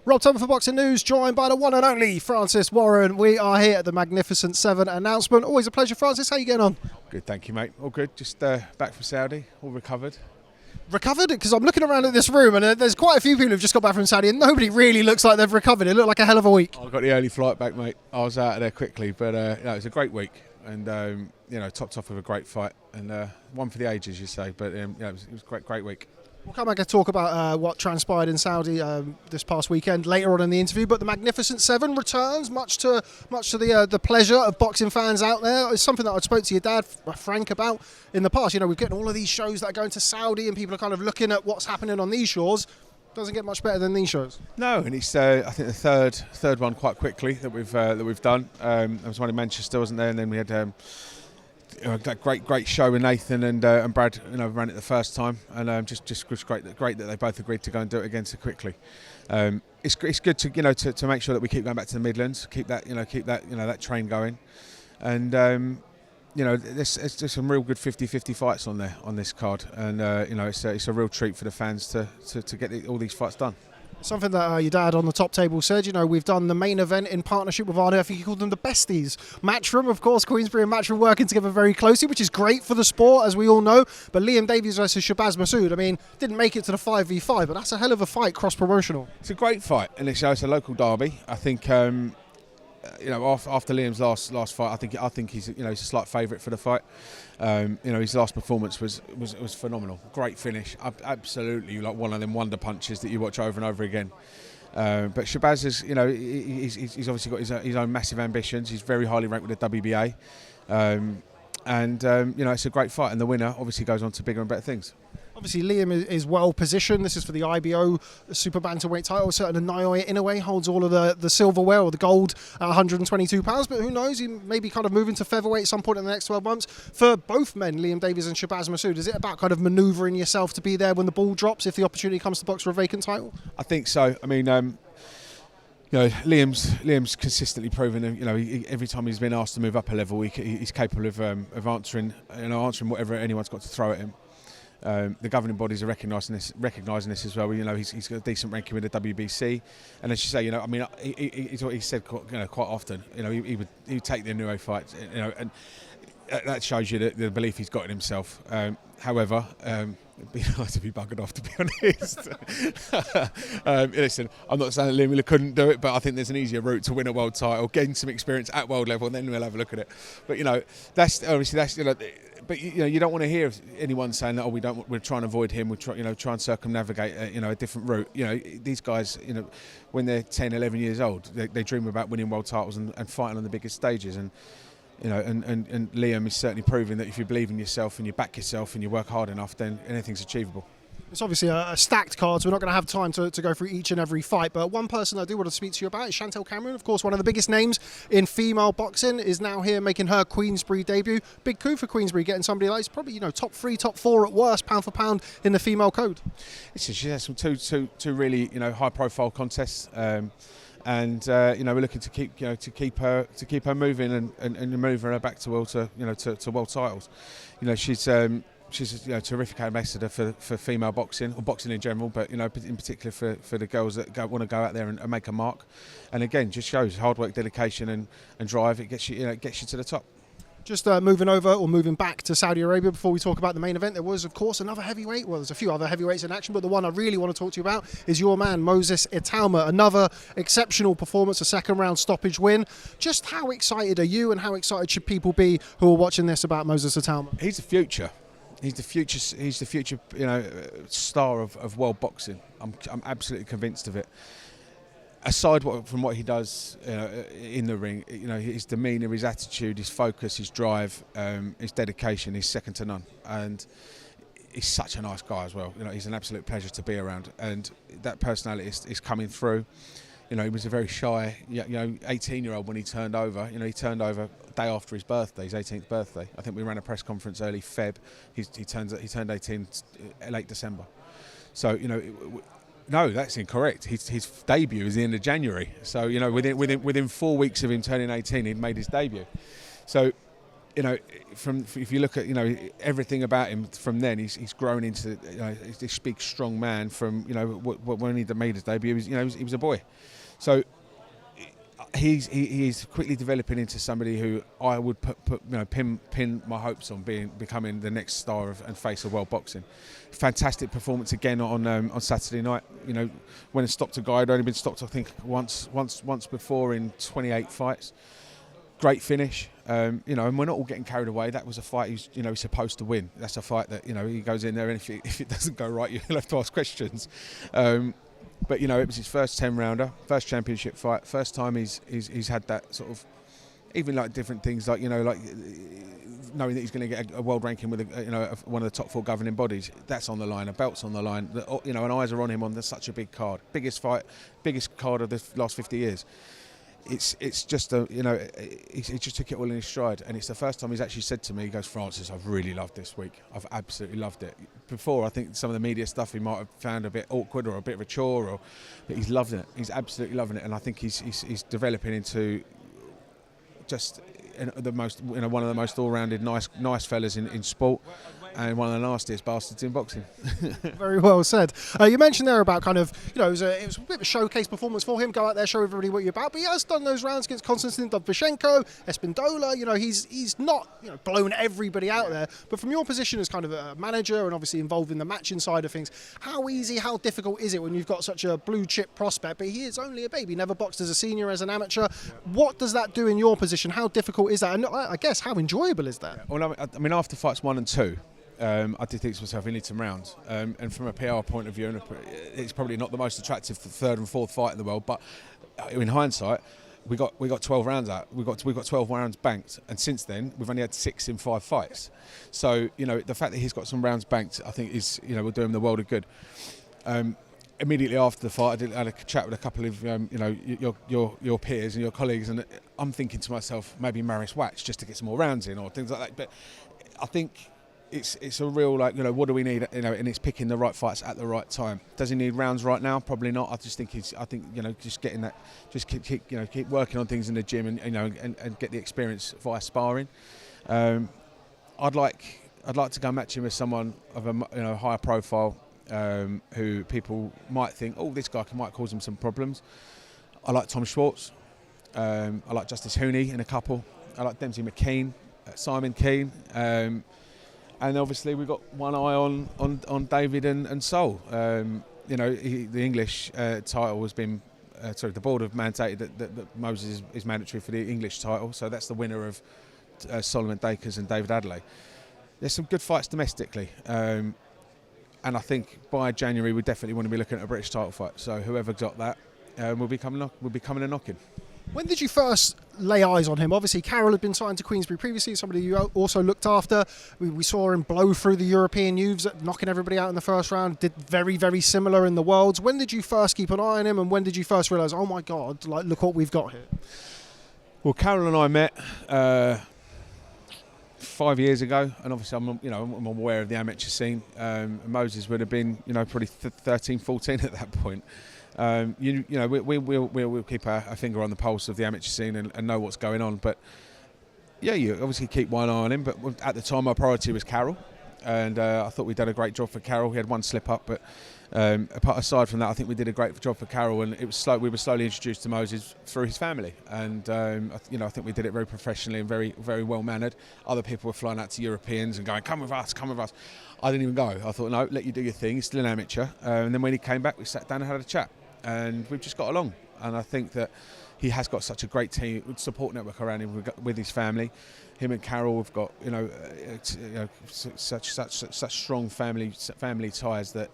Rob Tebbutt for Boxing News, joined by the one and only Francis Warren. We are here at the Magnificent 7 announcement. Always a pleasure, Francis. How are you getting on? Good, thank you, mate. All good. Just back from Saudi, all recovered. Recovered? Because I'm looking around at this room and there's quite a few people who've just got back from Saudi and nobody really looks like they've recovered. It looked like a hell of a week. I got the early flight back, mate. I was out of there quickly, but it was a great week and topped off with a great fight and one for the ages, you say. But it was a great week. We'll come back and talk about what transpired in Saudi this past weekend later on in the interview. But the Magnificent 7 returns, much to the pleasure of boxing fans out there. It's something that I spoke to your dad, Frank, about in the past. You know, we're getting all of these shows that are going to Saudi, and people are kind of looking at what's happening on these shores. Doesn't get much better than these shows. No, and it's I think the third one quite quickly that we've done. There was one in Manchester, wasn't there? And then we had that great show with Nathan and Brad, ran it the first time, and just was great that they both agreed to go and do it again so quickly. It's good to make sure that we keep going back to the Midlands, keep that train going, and there's some real good 50-50 fights on this card, and it's a real treat for the fans to get all these fights done. Something that your dad on the top table said, we've done the main event in partnership with I think he called them the besties. Matchroom, of course, Queensberry and Matchroom working together very closely, which is great for the sport, as we all know. But Liam Davies versus Shabazz Masood, didn't make it to the 5v5, but that's a hell of a fight, cross-promotional. It's a great fight, and it's a local derby. I think, after Liam's last fight, I think he's he's a slight favourite for the fight. His last performance was phenomenal. Great finish, absolutely like one of them wonder punches that you watch over and over again. But Shabazz is, he's obviously got his own massive ambitions. He's very highly ranked with the WBA, it's a great fight, and the winner obviously goes on to bigger and better things. Obviously, Liam is well positioned. This is for the IBO super bantamweight title. Certainly, Naoya Inoue holds all of the silverware or the gold at 122 pounds. But who knows? He may be kind of moving to featherweight at some point in the next 12 months. For both men, Liam Davies and Shabazz Masood, is it about kind of manoeuvring yourself to be there when the ball drops if the opportunity comes to box for a vacant title? I think so. Liam's consistently proven, every time he's been asked to move up a level, he's capable of answering whatever anyone's got to throw at him. The governing bodies are recognising this as well. He's got a decent ranking with the WBC, and as you say, he said quite often, he would take the Inoue fight, and that shows you the belief he's got in himself. However, it'd be nice to be buggered off, to be honest. Listen, I'm not saying that Liam Miller couldn't do it, but I think there's an easier route to win a world title, gain some experience at world level, and then we'll have a look at it. But that's But you don't want to hear anyone saying that we're trying to avoid him, try and circumnavigate a different route. These guys, when they're 10, 11 years old, they dream about winning world titles and fighting on the biggest stages. And Liam is certainly proving that if you believe in yourself and you back yourself and you work hard enough, then anything's achievable. It's obviously a stacked card, so we're not going to have time to go through each and every fight. But one person I do want to speak to you about is Chantel Cameron. Of course, one of the biggest names in female boxing, is now here making her Queensberry debut. Big coup for Queensberry, getting somebody like, probably top 3, top 4 at worst, pound for pound in the female code. She has some two really high profile contests. And we're looking to keep her moving and move her back to world titles. She's a terrific ambassador for female boxing, or boxing in general, but in particular for the girls that want to go out there and make a mark. And again, just shows hard work, dedication, and drive. It gets you to the top. Just moving back to Saudi Arabia before we talk about the main event, there was, of course, another heavyweight. Well, there's a few other heavyweights in action, but the one I really want to talk to you about is your man, Moses Itauma. Another exceptional performance, a second-round stoppage win. Just how excited are you, and how excited should people be who are watching this about Moses Itauma? He's the future. He's the future, star of world boxing. I'm absolutely convinced of it. Aside from what he does in the ring, his demeanour, his attitude, his focus, his drive, his dedication is second to none. And he's such a nice guy as well. He's an absolute pleasure to be around, and that personality is coming through. He was a very shy, 18-year-old when he turned over. He turned over day after his birthday, his 18th birthday. I think we ran a press conference early Feb. He turned 18 late December. So no, that's incorrect. His debut is the end of January. So within 4 weeks of him turning 18, he'd made his debut. So if you look at everything about him from then, he's grown into this big, strong man. From when he made his debut, he was a boy. So he's quickly developing into somebody who I would pin my hopes on becoming the next star and face of world boxing. Fantastic performance again on Saturday night. When it stopped a guy, had only been stopped I think once before in 28 fights. Great finish, and we're not all getting carried away. That was a fight he's supposed to win. That's a fight that he goes in there, and if it doesn't go right, you'll have to ask questions. But it was his first 10-rounder, first championship fight, first time he's had that sort of, even like different things like like knowing that he's going to get a world ranking with one of the top 4 governing bodies. That's on the line, a belt's on the line, and eyes are on him on such a big card, biggest card of the last 50 years. It's just he just took it all in his stride, and it's the first time he's actually said to me, he goes, "Francis, I've really loved this week. I've absolutely loved it." Before, I think some of the media stuff he might have found a bit awkward or a bit of a chore, but he's loving it. He's absolutely loving it, and I think he's developing into just the most one of the most all-rounded nice fellas in sport. And one of the nastiest bastards in boxing. Very well said. You mentioned there about kind of, it was a bit of a showcase performance for him. Go out there, show everybody what you're about. But he has done those rounds against Konstantin Dovbychenko, Espindola. He's not blown everybody out there. But from your position as kind of a manager and obviously involved in the matching side of things, how difficult is it when you've got such a blue chip prospect? But he is only a baby, never boxed as a senior, as an amateur. What does that do in your position? How difficult is that? And I guess how enjoyable is that? Well, I mean, after fights 1 and 2. I did think to myself, we need some rounds. And from a PR point of view, it's probably not the most attractive third and fourth fight in the world. But in hindsight, we got 12 rounds out. We got 12 rounds banked, and since then we've only had 6 in 5 fights. So the fact that he's got some rounds banked, I think will do him the world of good. Immediately after the fight, I had a chat with a couple of your peers and your colleagues, and I'm thinking to myself, maybe Maris Wax just to get some more rounds in or things like that. But I think it's a real what do we need, and it's picking the right fights at the right time. Does he need rounds right now? Probably not. I think just getting that, just keep working on things in the gym and get the experience via sparring. I'd like to go match him with someone of a higher profile, who people might think, oh, this guy might cause him some problems. I like Tom Schwartz. I like Justice Hooney in a couple. I like Dempsey McKean, Simon Keane. And obviously we've got one eye on David and Sol. The English title has been, the board have mandated that Moses is mandatory for the English title, so that's the winner of Solomon Dakers and David Adelaide. There's some good fights domestically, and I think by January we definitely want to be looking at a British title fight. So whoever got that will be coming and knocking. When did you first lay eyes on him? Obviously, Carroll had been signed to Queensbury previously, somebody you also looked after. We saw him blow through the European youths, knocking everybody out in the first round, did very, very similar in the Worlds. When did you first keep an eye on him, and when did you first realise, oh my God, look what we've got here? Well, Carroll and I met 5 years ago, and obviously I'm aware of the amateur scene. Moses would have been probably 13, 14 at that point. We'll keep our finger on the pulse of the amateur scene and know what's going on. But yeah, you obviously keep one eye on him. But at the time, my priority was Carroll, and I thought we'd done a great job for Carroll. He had one slip up, but aside from that, I think we did a great job for Carroll. And it was we were slowly introduced to Moses through his family, and I think we did it very professionally and very, very well mannered. Other people were flying out to Europeans and going, "Come with us, come with us." I didn't even go. I thought, no, let you do your thing. He's still an amateur. And then when he came back, we sat down and had a chat. And we've just got along, and I think that he has got such a great team, support network around him with his family. Him and Carroll have got such strong family ties that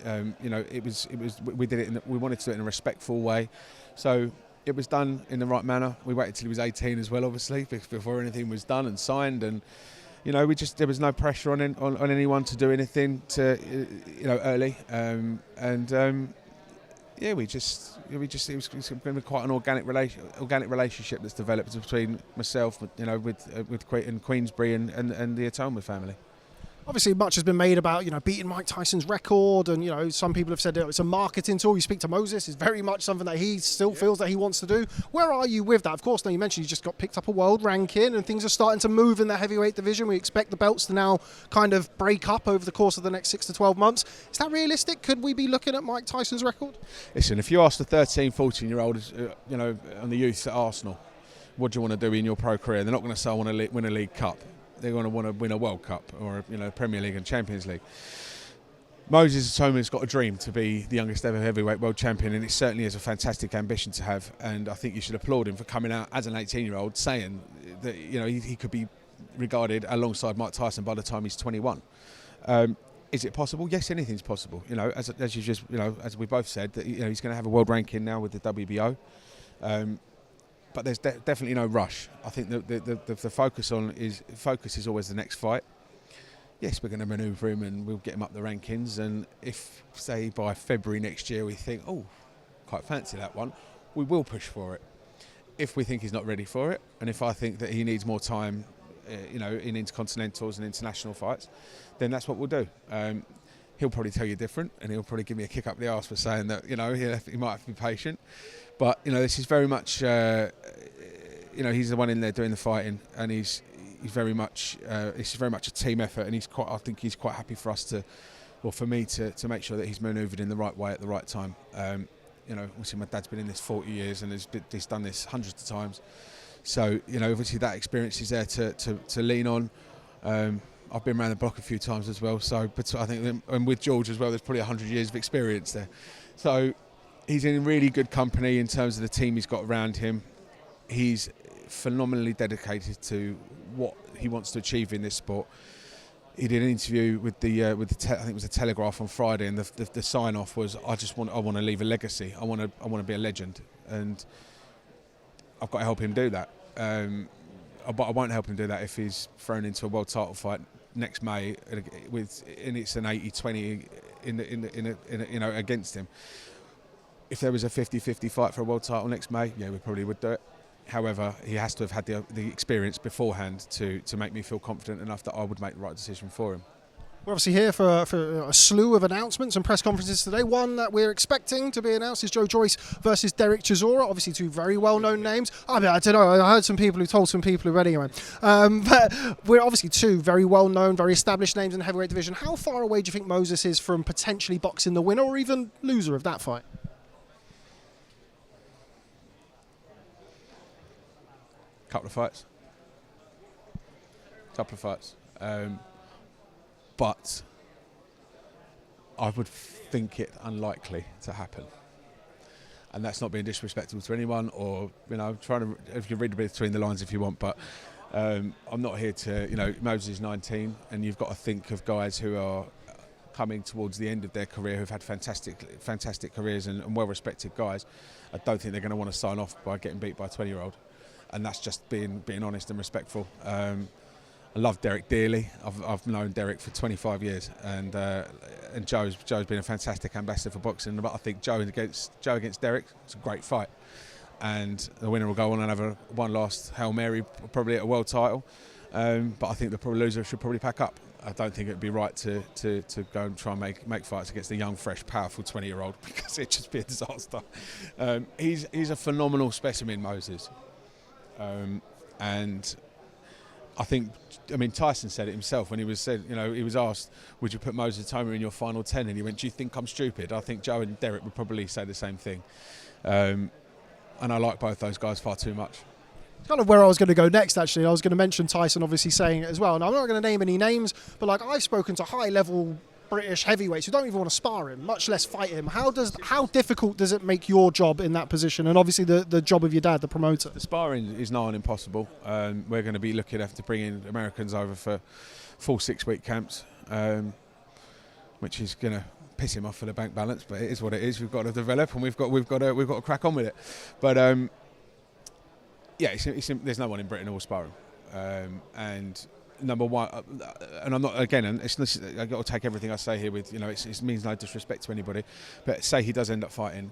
we did it. We wanted to do it in a respectful way, so it was done in the right manner. We waited till he was 18 as well, obviously, before anything was done and signed, and there was no pressure on anyone to do anything early, it was been quite an organic relationship that's developed between myself, with Queensbury and the Itauma family. Obviously, much has been made about beating Mike Tyson's record, and some people have said it's a marketing tool. You speak to Moses; it's very much something that he still feels that he wants to do. Where are you with that? Of course, now you mentioned you just got picked up a world ranking, and things are starting to move in the heavyweight division. We expect the belts to now kind of break up over the course of the next 6 to 12 months. Is that realistic? Could we be looking at Mike Tyson's record? Listen, if you ask the 13, 14-year-old, on the youth at Arsenal, what do you want to do in your pro career? They're not going to say, I want to win a League Cup. They're going to want to win a World Cup or Premier League and Champions League. Moses Itauma has got a dream to be the youngest ever heavyweight world champion, and it certainly is a fantastic ambition to have. And I think you should applaud him for coming out as an 18-year-old saying that he could be regarded alongside Mike Tyson by the time he's 21. Is it possible? Yes, anything's possible. As you just as we both said, that he's going to have a world ranking now with the WBO. But there's definitely no rush. I think the focus is always the next fight. Yes, we're going to manoeuvre him and we'll get him up the rankings. And if, say, by February next year we think, oh, quite fancy that one, we will push for it. If we think he's not ready for it, and if I think that he needs more time, in intercontinentals and international fights, then that's what we'll do. He'll probably tell you different, and he'll probably give me a kick up the arse for saying that he might have to be patient. But this is very much he's the one in there doing the fighting, and he's very much it's very much a team effort, and I think he's quite happy for us for me to make sure that he's manoeuvred in the right way at the right time. Obviously my dad's been in this 40 years and he's done this hundreds of times, so obviously that experience is there to lean on. I've been around the block a few times as well, but I think, and with George as well, there's probably 100 years of experience there. So he's in really good company in terms of the team he's got around him. He's phenomenally dedicated to what he wants to achieve in this sport. He did an interview with I think it was the Telegraph on Friday, and the sign off was, I want to leave a legacy. I want to be a legend, and I've got to help him do that. But I won't help him do that if he's thrown into a world title fight next May and it's an 80-20 against him. If there was a 50-50 fight for a world title next May, yeah, we probably would do it. However, he has to have had the experience beforehand to make me feel confident enough that I would make the right decision for him. We're obviously here for a slew of announcements and press conferences today. One that we're expecting to be announced is Joyce versus Joyce-Chisora. Obviously, two very well-known names. I don't know. I heard some people who told some people already. But we're obviously two very well-known, very established names in the heavyweight division. How far away do you think Moses is from potentially boxing the winner or even loser of that fight? Couple of fights. But I would think it unlikely to happen. And that's not being disrespectful to anyone, or trying to, if you read a bit between the lines if you want, but I'm not here to, Moses is 19, and you've got to think of guys who are coming towards the end of their career who've had fantastic careers and well-respected guys. I don't think they're going to want to sign off by getting beat by a 20-year-old. And that's just being honest and respectful. I love Derek dearly. I've known Derek for 25 years, and Joe's been a fantastic ambassador for boxing. But I think Joe against Derek, it's a great fight, and the winner will go on and have one last Hail Mary, probably at a world title. But I think the loser should probably pack up. I don't think it'd be right to go and try and make fights against a young, fresh, powerful 20-year-old because it'd just be a disaster. He's a phenomenal specimen, Moses. And I think, Tyson said it himself when he was asked, would you put Moses Itauma in your final 10? And he went, do you think I'm stupid? I think Joe and Derek would probably say the same thing. And I like both those guys far too much. It's kind of where I was going to go next, actually. I was going to mention Tyson obviously saying it as well. And I'm not going to name any names, but I've spoken to high-level British heavyweights who don't even want to spar him, much less fight him. How difficult does it make your job in that position, and obviously the job of your dad, the promoter? The sparring is nigh on impossible. We're going to be looking to bring in Americans over for full 6-week camps, which is going to piss him off for the bank balance, but it is what it is. We've got to develop, and we've got to crack on with it. But there's no one in Britain who will spar him, and number one, and I'm not, again, and I've got to take everything I say here with, it means no disrespect to anybody, but say he does end up fighting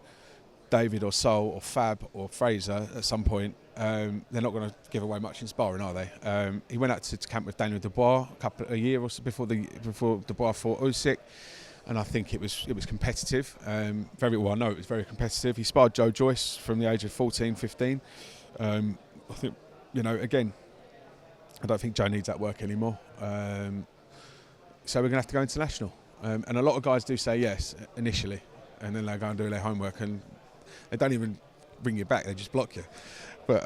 David or Sol or Fab or Fraser at some point, they're not going to give away much in sparring, are they? He went out to camp with Daniel Dubois a year or so before Dubois fought Usyk, and I think it was competitive. Very well, I know it was very competitive. He sparred Joe Joyce from the age of 14, 15. I think, again, I don't think Joe needs that work anymore. So we're going to have to go international. And a lot of guys do say yes initially, and then they go and do their homework, and they don't even bring you back, they just block you. But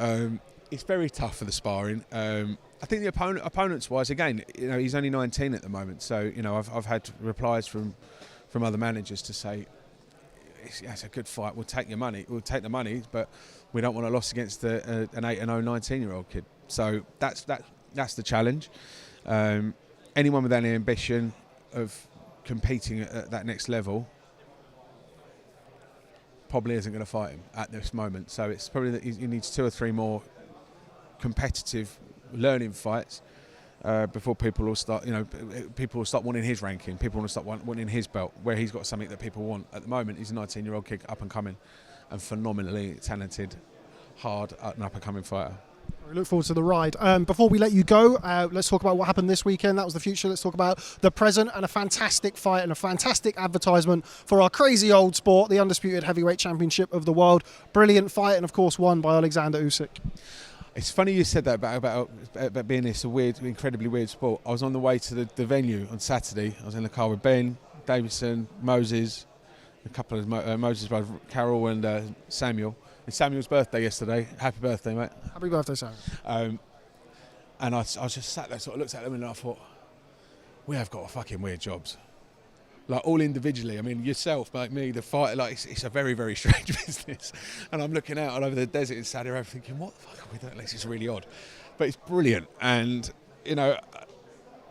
it's very tough for the sparring. I think the opponents-wise, again, he's only 19 at the moment, so I've had replies from other managers to say, it's a good fight, we'll take the money, but we don't want a loss against an 8-0 19-year-old kid. So that's the challenge. Anyone with any ambition of competing at that next level probably isn't going to fight him at this moment. So it's probably that he needs 2 or 3 more competitive learning fights before people will start. People will start wanting his ranking. People will start wanting his belt, where he's got something that people want. At the moment, he's a 19-year-old kid, up and coming, and phenomenally talented, hard and up and coming fighter. We look forward to the ride. Before we let you go, let's talk about what happened this weekend. That was the future. Let's talk about the present, and a fantastic fight and a fantastic advertisement for our crazy old sport, the undisputed heavyweight championship of the world. Brilliant fight, and of course won by Alexander Usyk. It's funny you said that about being this incredibly weird sport. I was on the way to the venue on Saturday. I was in the car with Ben, Davidson, Moses, a couple of Moses' brothers, Carol and Samuel. It's Samuel's birthday yesterday. Happy birthday, mate. Happy birthday, Samuel. And I was just sat there, sort of looked at them, and I thought, we have got fucking weird jobs. Like, all individually. I mean, yourself, like me, the fight, like, it's a very, very strange business. And I'm looking out all over the desert in Saudi Arabia thinking, what the fuck are we doing? This is really odd. But it's brilliant. And, and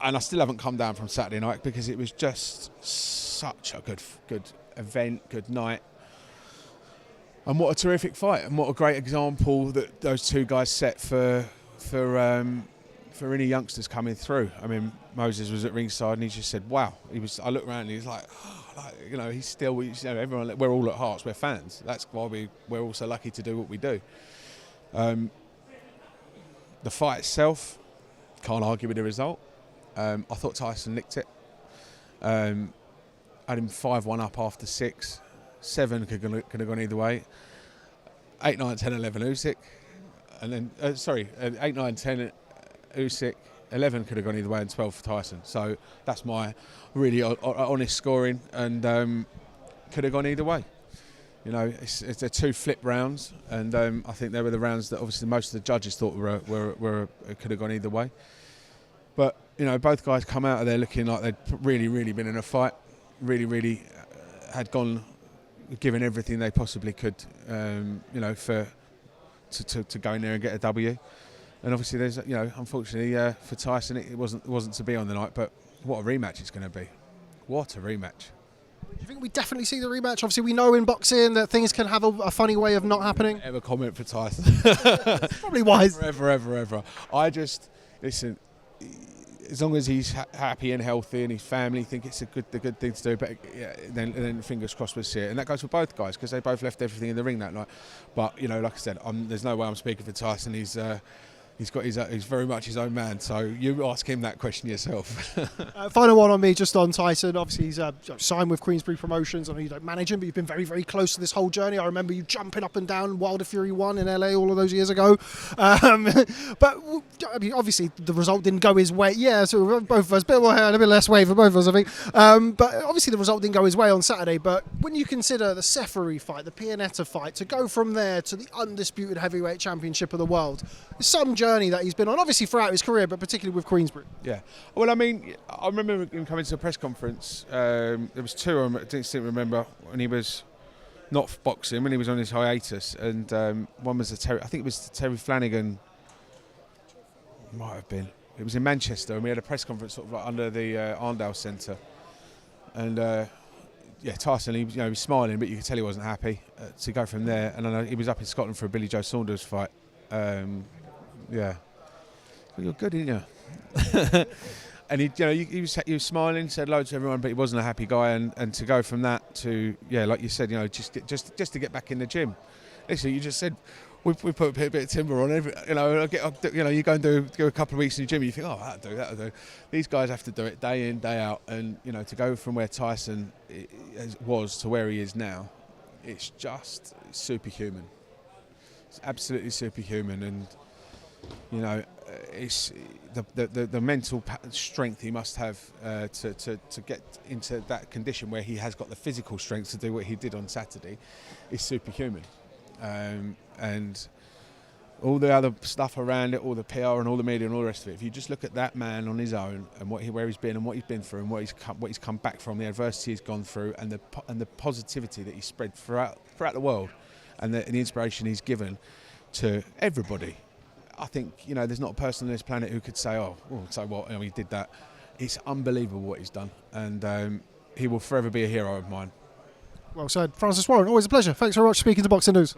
I still haven't come down from Saturday night because it was just such a good event, good night. And what a terrific fight, and what a great example that those two guys set for any youngsters coming through. I mean, Moses was at ringside and he just said, "Wow." I looked around and he's like, he's still, everyone. We're all at hearts. We're fans. That's why we're all so lucky to do what we do. The fight itself, can't argue with the result. I thought Tyson licked it. Had him 5-1 up after 6. 7 could have gone either way. 8, 9, 10, 11 Usyk, and then 8, 9, 10 Usyk. 11 could have gone either way, and 12 for Tyson. So that's my really honest scoring, and could have gone either way. It's they're 2 flip rounds, and I think they were the rounds that obviously most of the judges thought were could have gone either way. But both guys come out of there looking like they'd really, really been in a fight. Really, really had given everything they possibly could, to go in there and get a W. And obviously, there's, unfortunately for Tyson, it wasn't to be on the night. But what a rematch it's going to be! What a rematch! Do you think we definitely see the rematch? Obviously, we know in boxing that things can have a funny way of not happening. Ever comment for Tyson? It's probably wise. Ever. I just listen. As long as he's happy and healthy and his family, think it's the good thing to do. But yeah, then fingers crossed we'll see it. And that goes for both guys because they both left everything in the ring that night. But like I said, there's no way I'm speaking for Tyson. He's very much his own man. So you ask him that question yourself. Final one on me, just on Tyson. Obviously, he's signed with Queensberry Promotions. I know you don't manage him, but you've been very, very close to this whole journey. I remember you jumping up and down Wilder Fury 1 in LA all of those years ago. But I mean, obviously, the result didn't go his way. Yeah, so both of us, a bit more hair and a bit less weight for both of us, I think. But obviously, the result didn't go his way on Saturday. But when you consider the Fury fight, the Pianetta fight, to go from there to the undisputed heavyweight championship of the world, it's some journey that he's been on, obviously throughout his career, but particularly with Queensberry. Yeah. Well, I mean, I remember him coming to the press conference. There was 2 I didn't remember when he was not boxing, when he was on his hiatus, and one was I think it was the Terry Flanagan. Might have been. It was in Manchester, and we had a press conference sort of like under the Arndale Centre, and Tyson, he was smiling, but you could tell he wasn't happy to go from there. And I know he was up in Scotland for a Billy Joe Saunders fight. Well, you're good, aren't you? And he was smiling, said hello to everyone, but he wasn't a happy guy. And to go from that to like you said, just to get back in the gym. Listen, you just said we put a bit of timber on every, you go and do a couple of weeks in the gym, you think, oh, that'll do. These guys have to do it day in, day out, and to go from where Tyson was to where he is now, it's just superhuman. It's absolutely superhuman, and it's the mental strength he must have to get into that condition where he has got the physical strength to do what he did on Saturday is superhuman. And all the other stuff around it, all the PR and all the media and all the rest of it, if you just look at that man on his own and where he's been and what he's been through and what he's come back from, the adversity he's gone through, and the positivity that he's spread throughout the world, and the inspiration he's given to everybody, I think there's not a person on this planet who could say, oh, well, so what? He did that. It's unbelievable what he's done, and he will forever be a hero of mine. Well said, Francis Warren. Always a pleasure. Thanks very much for speaking to Boxing News.